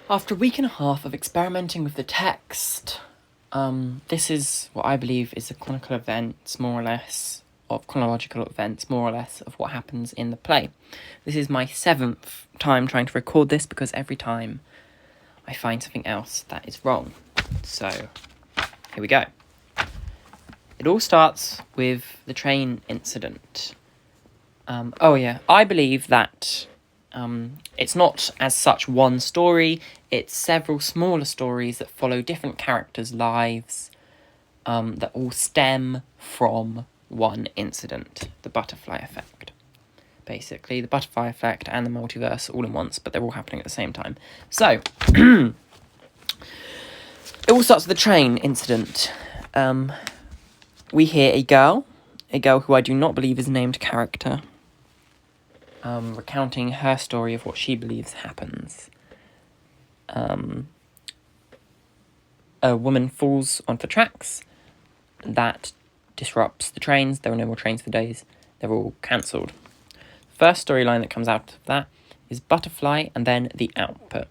After a week and a half of experimenting with the text, this is what I believe is a chronological events, more or less, of what happens in the play. This is my 7th time trying to record this because every time I find something else that is wrong. So, here we go. It all starts with the train incident. I believe that it's not as such one story, it's several smaller stories that follow different characters' lives that all stem from one incident, the butterfly effect. Basically, the butterfly effect and the multiverse all in once, but they're all happening at the same time. So, it all starts with the train incident. We hear a girl who I do not believe is a named character, recounting her story of what she believes happens. A woman falls onto the tracks. That disrupts the trains. There are no more trains for days. They're all cancelled. First storyline that comes out of that is Butterfly and then the output.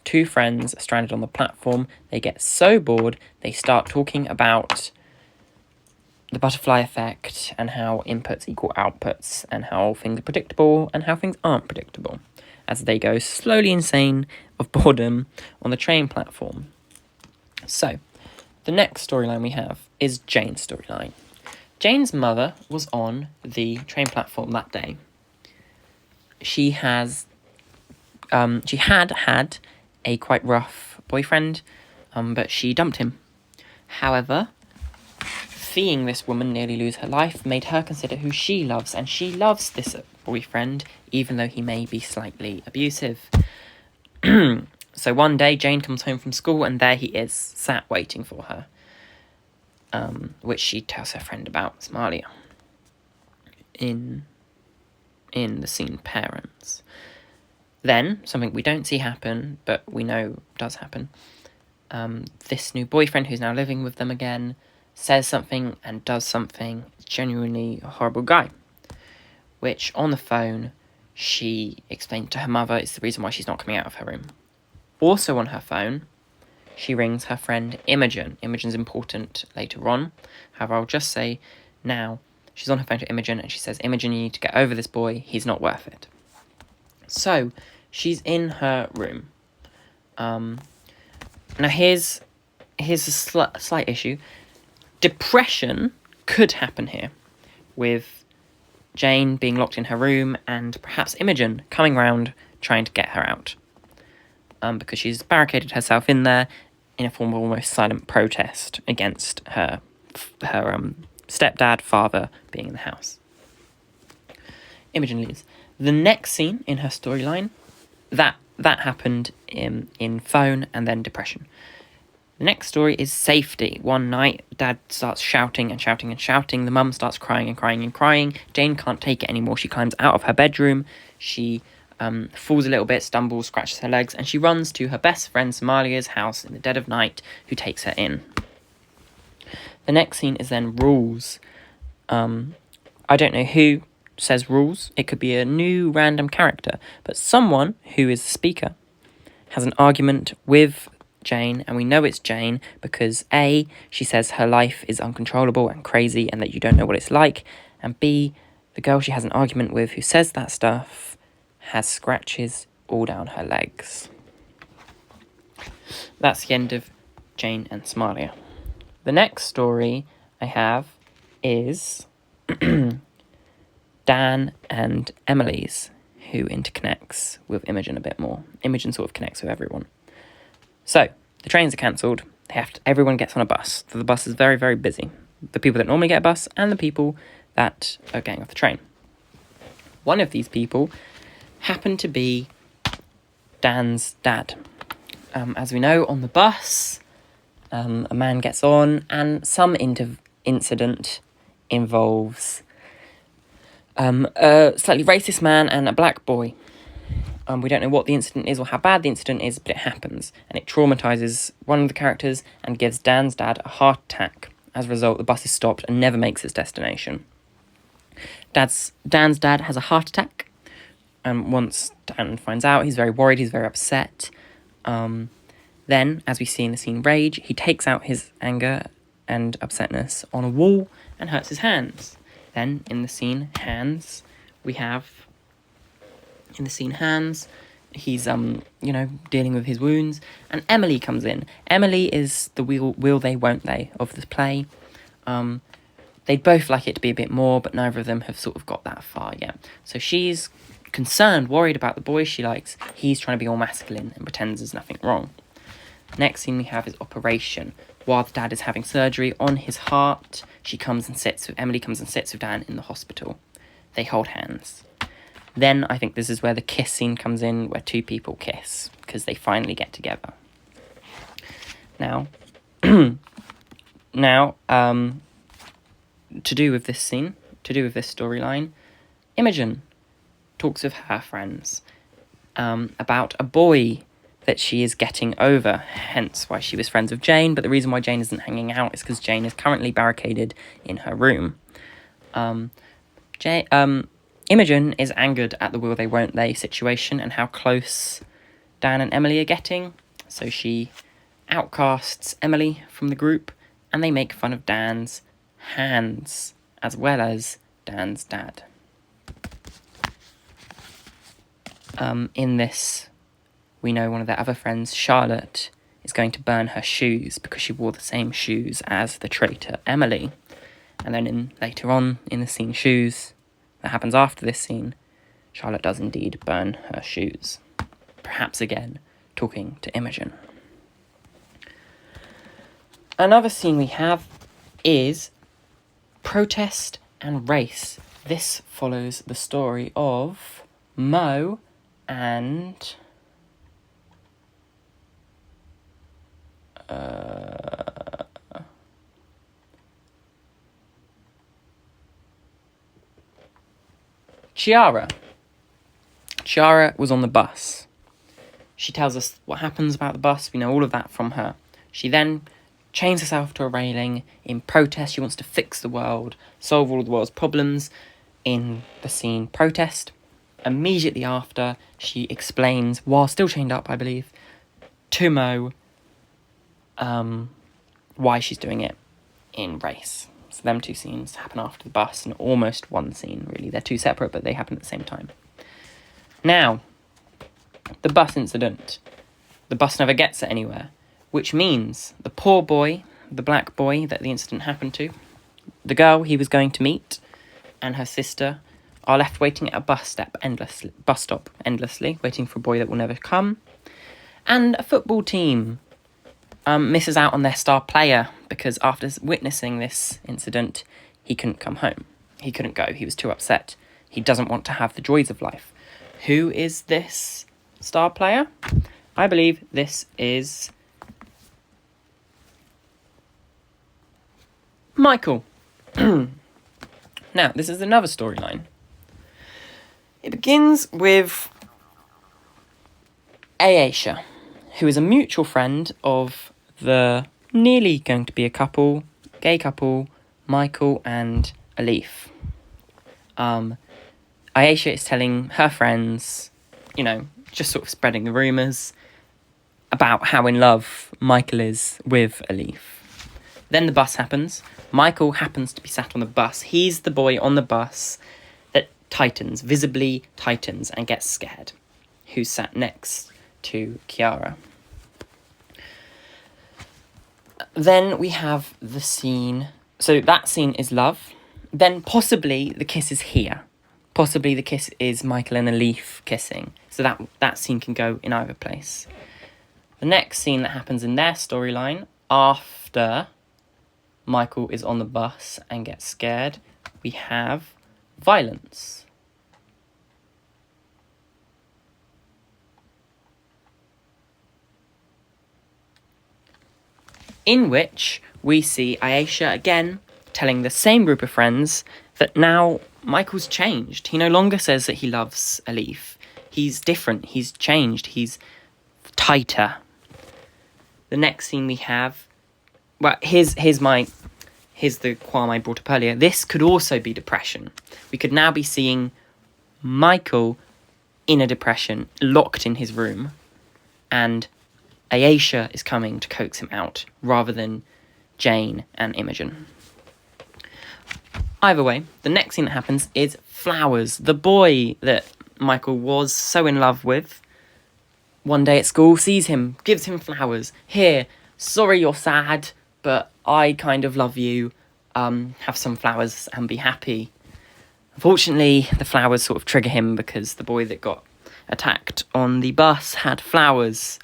Two friends are stranded on the platform. They get so bored, they start talking about the butterfly effect and how inputs equal outputs and how things are predictable and how things aren't predictable as they go slowly insane of boredom on the train platform. So, the next storyline we have is Jane's storyline. Jane's mother was on the train platform that day. She had had a quite rough boyfriend, but she dumped him. However, seeing this woman nearly lose her life made her consider who she loves, and she loves this boyfriend, even though he may be slightly abusive. So one day, Jane comes home from school, and there he is, sat waiting for her, which she tells her friend about, Somalia, in the scene Parents. Then, something we don't see happen, but we know does happen, this new boyfriend who's now living with them again says something and does something, genuinely a horrible guy, which on the phone she explained to her mother is the reason why she's not coming out of her room. Also on her phone, she rings her friend Imogen. Imogen's important later on. However, I'll just say now, she's on her phone to Imogen and she says, Imogen, you need to get over this boy, he's not worth it. So, she's in her room. Now here's a slight issue. Depression could happen here, with Jane being locked in her room and perhaps Imogen coming round trying to get her out. Because she's barricaded herself in there in a form of almost silent protest against her stepdad, father being in the house. Imogen leaves. The next scene in her storyline, that happened in phone and then depression. The next story is safety. One night, Dad starts shouting and shouting and shouting. The mum starts crying and crying and crying. Jane can't take it anymore. She climbs out of her bedroom. She falls a little bit, stumbles, scratches her legs, and she runs to her best friend Somalia's house in the dead of night, who takes her in. The next scene is then Rules. I don't know who says Rules. It could be a new random character, but someone who is the speaker has an argument with Jane, and we know it's Jane because A, she says her life is uncontrollable and crazy and that you don't know what it's like, and B, the girl she has an argument with who says that stuff has scratches all down her legs. That's the end of Jane and Somalia. The next story I have is Dan and Emily's, who interconnects with Imogen a bit more. Imogen sort of connects with everyone. So, the trains are cancelled. Everyone gets on a bus. So the bus is very, very busy. The people that normally get a bus and the people that are getting off the train. One of these people happened to be Dan's dad. As we know, on the bus, a man gets on and some incident involves a slightly racist man and a black boy. We don't know what the incident is or how bad the incident is, but it happens. And it traumatises one of the characters and gives Dan's dad a heart attack. As a result, the bus is stopped and never makes its destination. Dan's dad has a heart attack. And once Dan finds out, he's very worried, he's very upset. Then, as we see in the scene Rage, he takes out his anger and upsetness on a wall and hurts his hands. Then, in the scene Hands, he's dealing with his wounds, and Emily comes in. Emily is the will they won't they of the play. They'd both like it to be a bit more, but neither of them have sort of got that far yet. So she's concerned, worried about the boy she likes. He's trying to be all masculine and pretends there's nothing wrong. Next scene we have is Operation. While the dad is having surgery on his heart, Emily comes and sits with Dan in the hospital. They hold hands. Then I think this is where the kiss scene comes in, where two people kiss, because they finally get together. Now, to do with this scene, to do with this storyline, Imogen talks with her friends about a boy that she is getting over, hence why she was friends with Jane, but the reason why Jane isn't hanging out is because Jane is currently barricaded in her room. Imogen is angered at the will they won't they situation and how close Dan and Emily are getting, so she outcasts Emily from the group, and they make fun of Dan's hands as well as Dan's dad. In this, we know one of their other friends, Charlotte, is going to burn her shoes because she wore the same shoes as the traitor Emily. And then later on in the scene Shoes, that happens after this scene, Charlotte does indeed burn her shoes. Perhaps again, talking to Imogen. Another scene we have is Protest and Race. This follows the story of Mo and Chiara. Chiara was on the bus. She tells us what happens about the bus. We know all of that from her. She then chains herself to a railing in protest. She wants to fix the world, solve all of the world's problems in the scene Protest. Immediately after, she explains, while still chained up, I believe, to Mo why she's doing it in Race. So them two scenes happen after the bus, and almost one scene, really. They're two separate, but they happen at the same time. Now, the bus incident. The bus never gets it anywhere, which means the poor boy, the black boy that the incident happened to, the girl he was going to meet, and her sister are left waiting at a bus stop endlessly, waiting for a boy that will never come. And a football team misses out on their star player because after witnessing this incident, he couldn't come home. He couldn't go. He was too upset. He doesn't want to have the joys of life. Who is this star player? I believe this is Michael. Now, this is another storyline. It begins with Aisha, who is a mutual friend of the nearly going to be a couple, gay couple, Michael and Alif. Aisha is telling her friends, just sort of spreading the rumours about how in love Michael is with Alif. Then the bus happens. Michael happens to be sat on the bus. He's the boy on the bus that visibly tightens and gets scared, who's sat next to Chiara. Then we have the scene. So that scene is love. Then possibly the kiss is here. Possibly the kiss is Michael and Alif kissing. So that scene can go in either place. The next scene that happens in their storyline, after Michael is on the bus and gets scared, we have violence. In which we see Aisha again telling the same group of friends that now Michael's changed. He no longer says that he loves Alif. He's different. He's changed. He's tighter. The next scene we have, here's the qualm I brought up earlier. This could also be depression. We could now be seeing Michael in a depression, locked in his room, and Aisha is coming to coax him out, rather than Jane and Imogen. Either way, the next thing that happens is Flowers, the boy that Michael was so in love with. One day at school, sees him, gives him flowers. Here, sorry you're sad, but I kind of love you. Have some flowers and be happy. Unfortunately, the flowers sort of trigger him because the boy that got attacked on the bus had flowers.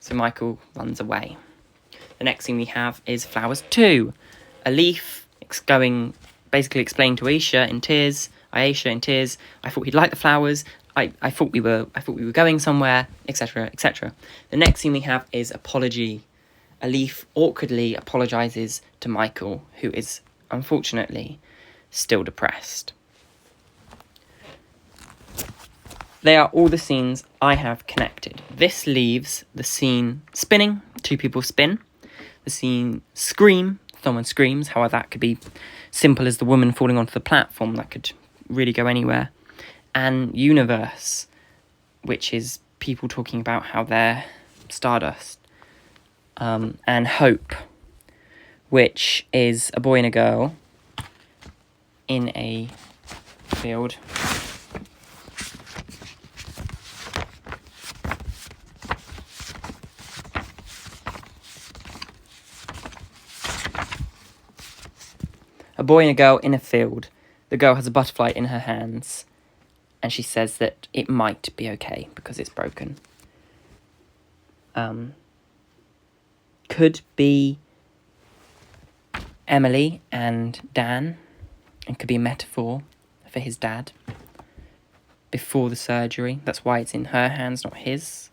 So Michael runs away. The next thing we have is Flowers 2. Elif basically explained to Aisha in tears, I thought he'd like the flowers. I thought we were going somewhere, etc., etc. The next thing we have is Apology. Elif awkwardly apologises to Michael, who is unfortunately still depressed. They are all the scenes I have connected. This leaves the scene spinning, 2 people spin. The scene scream, someone screams, however that could be simple as the woman falling onto the platform, that could really go anywhere. And universe, which is people talking about how they're stardust. And hope, which is a boy and a girl in a field. A boy and a girl in a field. The girl has a butterfly in her hands, and she says that it might be okay because it's broken. Could be Emily and Dan, and could be a metaphor for his dad before the surgery. That's why it's in her hands, not his.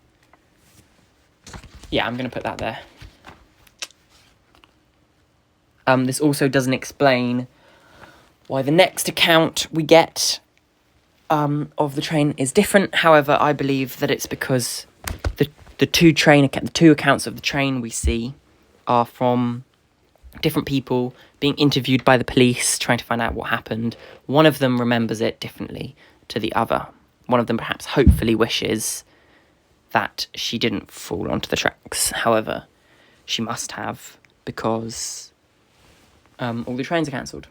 Yeah, I'm going to put that there. This also doesn't explain why the next account we get of the train is different. However, I believe that it's because the two accounts of the train we see are from different people being interviewed by the police, trying to find out what happened. One of them remembers it differently to the other. One of them perhaps hopefully wishes that she didn't fall onto the tracks. However, she must have, because all the trains are cancelled.